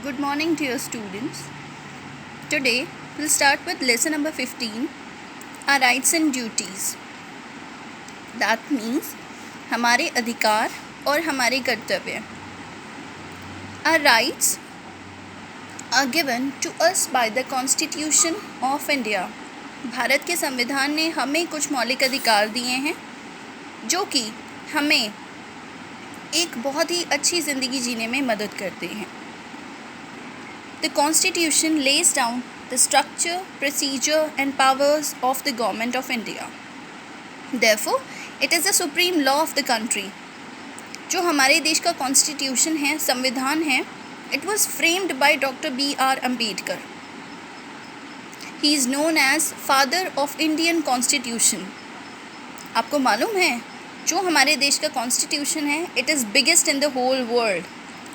Good morning, dear students. Today we'll start with lesson number 15, our rights and duties. That means हमारे अधिकार और हमारे कर्तव्य. Our rights are given to us by the Constitution of India. Bharat के संविधान ने हमें कुछ मौलिक अधिकार दिए हैं जो कि हमें एक बहुत ही अच्छी ज़िंदगी जीने में मदद करते हैं. The Constitution lays down the structure, procedure and powers of the Government of India. Therefore, it is the supreme law of the country. जो हमारे देश का Constitution है, संविधान है, it was framed by Dr. B.R. Ambedkar. He is known as Father of Indian Constitution. आपको मालूम है जो हमारे देश का Constitution है, it is biggest in the whole world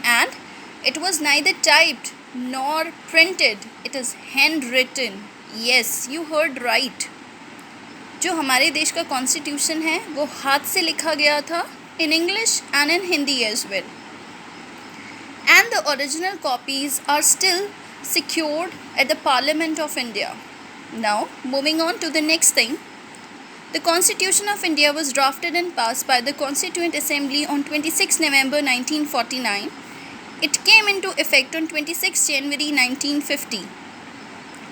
and it was neither typed nor printed, it is handwritten. Yes, you heard right. जो हमारे देश का कॉन्स्टिट्यूशन है वो हाथ से लिखा गया था in English and in Hindi as well. And the original copies are still secured at the Parliament of India. Now, moving on to the next thing. The Constitution of India was drafted and passed by the Constituent Assembly on 26 November 1949. It came into effect on 26 January 1950.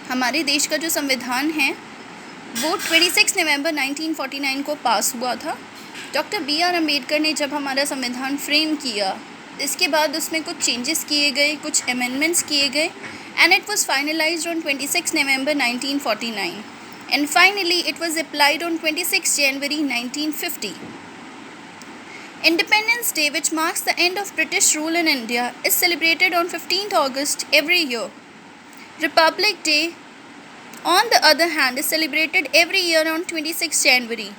हमारे देश का जो संविधान है वो 26 नवंबर 1949 को पास हुआ था. डॉक्टर बी आर अम्बेडकर ने जब हमारा संविधान फ्रेम किया इसके बाद उसमें कुछ चेंजेस किए गए, कुछ अमेंडमेंट्स किए गए and it was finalized on 26 November 1949 and finally it was applied on 26 January 1950. Independence Day, which marks the end of British rule in India, is celebrated on 15th August every year. Republic Day, on the other hand, is celebrated every year on 26 January.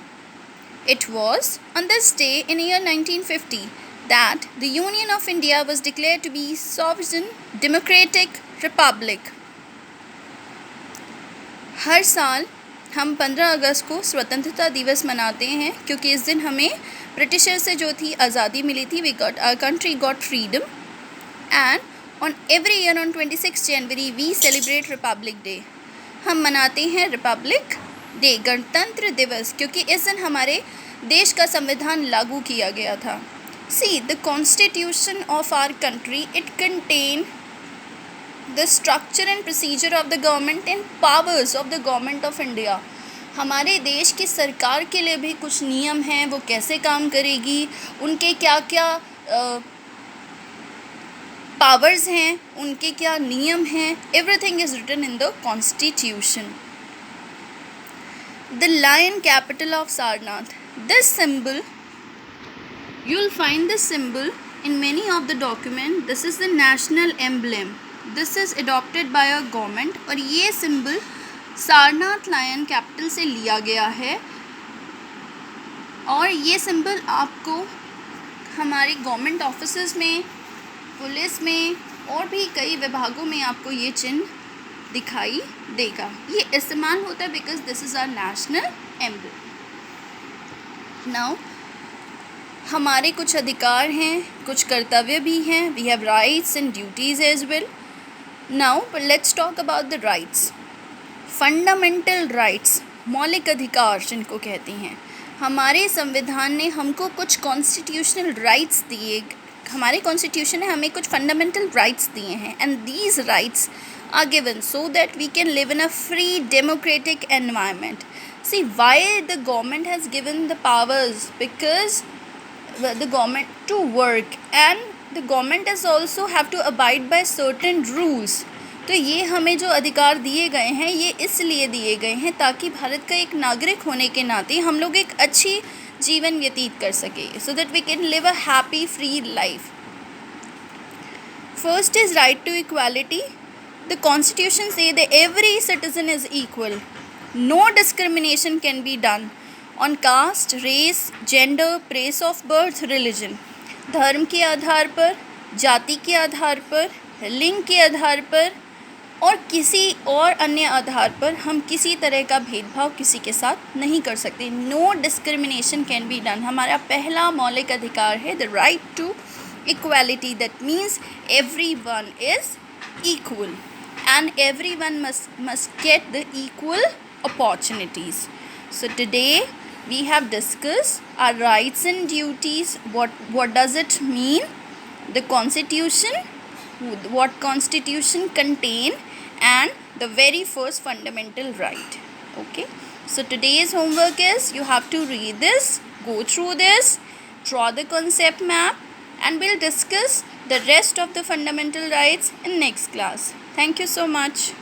It was on this day in year 1950 that the Union of India was declared to be sovereign democratic republic. हर साल हम 15 अगस्त को स्वतंत्रता दिवस मनाते हैं क्योंकि इस दिन हमें ब्रिटिशर से जो थी आज़ादी मिली थी. our country got freedom and on every year on 26 January we celebrate Republic Day. हम मनाते हैं रिपब्लिक डे, गणतंत्र दिवस, क्योंकि इस दिन हमारे देश का संविधान लागू किया गया था. See, the constitution of our country, it contain the structure and procedure of the government and powers of the government of India. हमारे देश की सरकार के लिए भी कुछ नियम हैं, वो कैसे काम करेगी, उनके क्या क्या पावर्स हैं, उनके क्या नियम हैं. Everything is written in the constitution. The lion capital of Sarnath. This symbol, you will find this symbol in many of the document. This is the national emblem. This is adopted by our government और ये symbol Sarnath lion capital से लिया गया है और ये symbol आपको हमारे गवर्नमेंट ऑफिसेस में, पुलिस में और भी कई विभागों में आपको ये चिन्ह दिखाई देगा. ये इस्तेमाल होता है because this is our national emblem. Now हमारे कुछ अधिकार हैं, कुछ कर्तव्य भी हैं. We have rights and duties as well. Now let's talk about the rights. Fundamental rights, मौलिक अधिकार जिनको कहते हैं. हमारे संविधान ने हमको कुछ कॉन्स्टिट्यूशनल राइट्स दिए. हमारे कॉन्स्टिट्यूशन ने हमें कुछ फंडामेंटल राइट्स दिए हैं and these rights are given so that we can live in a free democratic environment. See why the government has given the powers, because the government to work and the government is also have to abide by certain rules. तो ये हमें जो अधिकार दिए गए हैं ये इसलिए दिए गए हैं ताकि भारत का एक नागरिक होने के नाते हम लोग एक अच्छी जीवन व्यतीत कर सके, so that we can live a happy free life. First is right to equality. The constitution say that every citizen is equal. No discrimination can be done on caste, race, gender, place of birth, religion. धर्म के आधार पर, जाति के आधार पर, लिंग के आधार पर और किसी और अन्य आधार पर हम किसी तरह का भेदभाव किसी के साथ नहीं कर सकते. No discrimination can be done. हमारा पहला मौलिक अधिकार है the right to equality. That means everyone is equal, and everyone must get the equal opportunities. So today we have discussed our rights and duties. What does it mean? The constitution, what constitution contain, and the very first fundamental right. Okay, so today's homework is you have to read this, go through this, draw the concept map, and we'll discuss the rest of the fundamental rights in next class. Thank you so much.